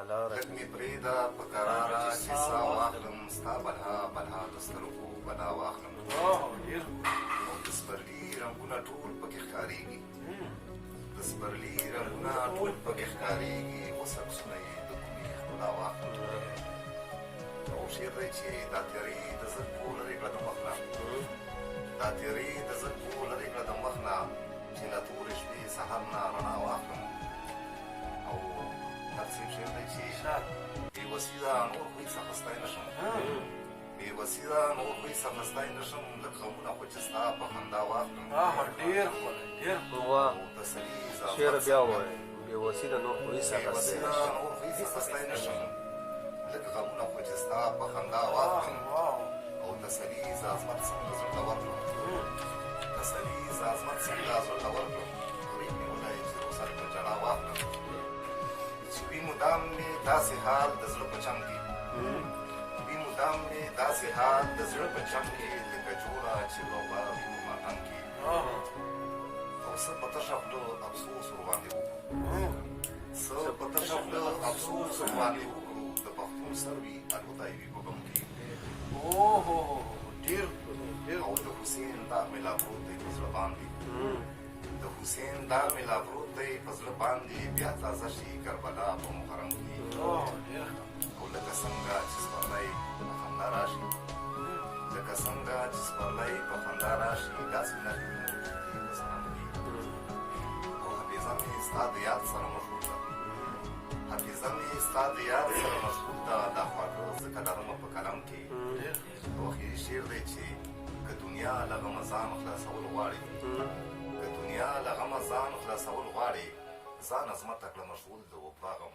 لږ مې پرېږده په کراره چې ساه واخلم ستا بلها بلها د سترګو بلا واخلم او د سپرلي رنګونه ټول پکې ښکارېږي د سپرلي رنګونه ټول پکې ښکارېږي اوس عکسونه یې د کومې ښکلا واخلم او شعر دی چې دا تیارې د زلفو لرې کړه د مخ نه دا تیارې د زلفو لرې کړه د مخ نه چې له تورې شپې سهار نه رڼا واخلم او تقسیم شعر دی چې بېوسي ده نور خو هېڅ اخیستی نه شم بېوسي ده نور خو هېڅ اخیستی نه شم لږ غمونه خو چې ستا په خندا واخلم تسلي شعر بیا ووایه بېوسي ده نور خو هېڅ اخیستی نه شم لږ غمونه خو چې ستا په خندا واخلم او تسلي ز عظمت څنګه زړه ته ورکړم تسلي ز عظمت څنګه زړه ته ورکړم غریب مې ولی چې رخصت په جلا واخلم چې وي مدام مې داسې حال د زړه په چم کې وي مدام مې داسې حال د زړه په چم کې لکه جوړه چې روبا وي په ماتم کې او څه په تشه خوله افسوس ورباندې وکړو څه په تشه خوله افسوس ورباندې وکړو د پښتون سر وي الوتی وي په غم کې او د حسین داغ مې لا پروت دی په زړه باندې د حسین داغ مې لا پروت دی په زړه باندې بیا تازه شي کربلا په محرم کې او لکه څنګه چې سپرلی په خندا راشي لکه څنګه چې سپرلی په خندا راشي داسې نغمې مو دي په صنم کې او حافظه مې ستا د یاد سره مشغول ده حافظه مې ستا د یاد سره مشغول ده دا خواږه ځکه لرمه په قلم کې او اخري شعر دی چې که دنیا له غمه ځان خلاصول غواړي که دنیا له غمه ځان خلاصول غواړي ځان عظمت ته کړه مشغول د وفا غم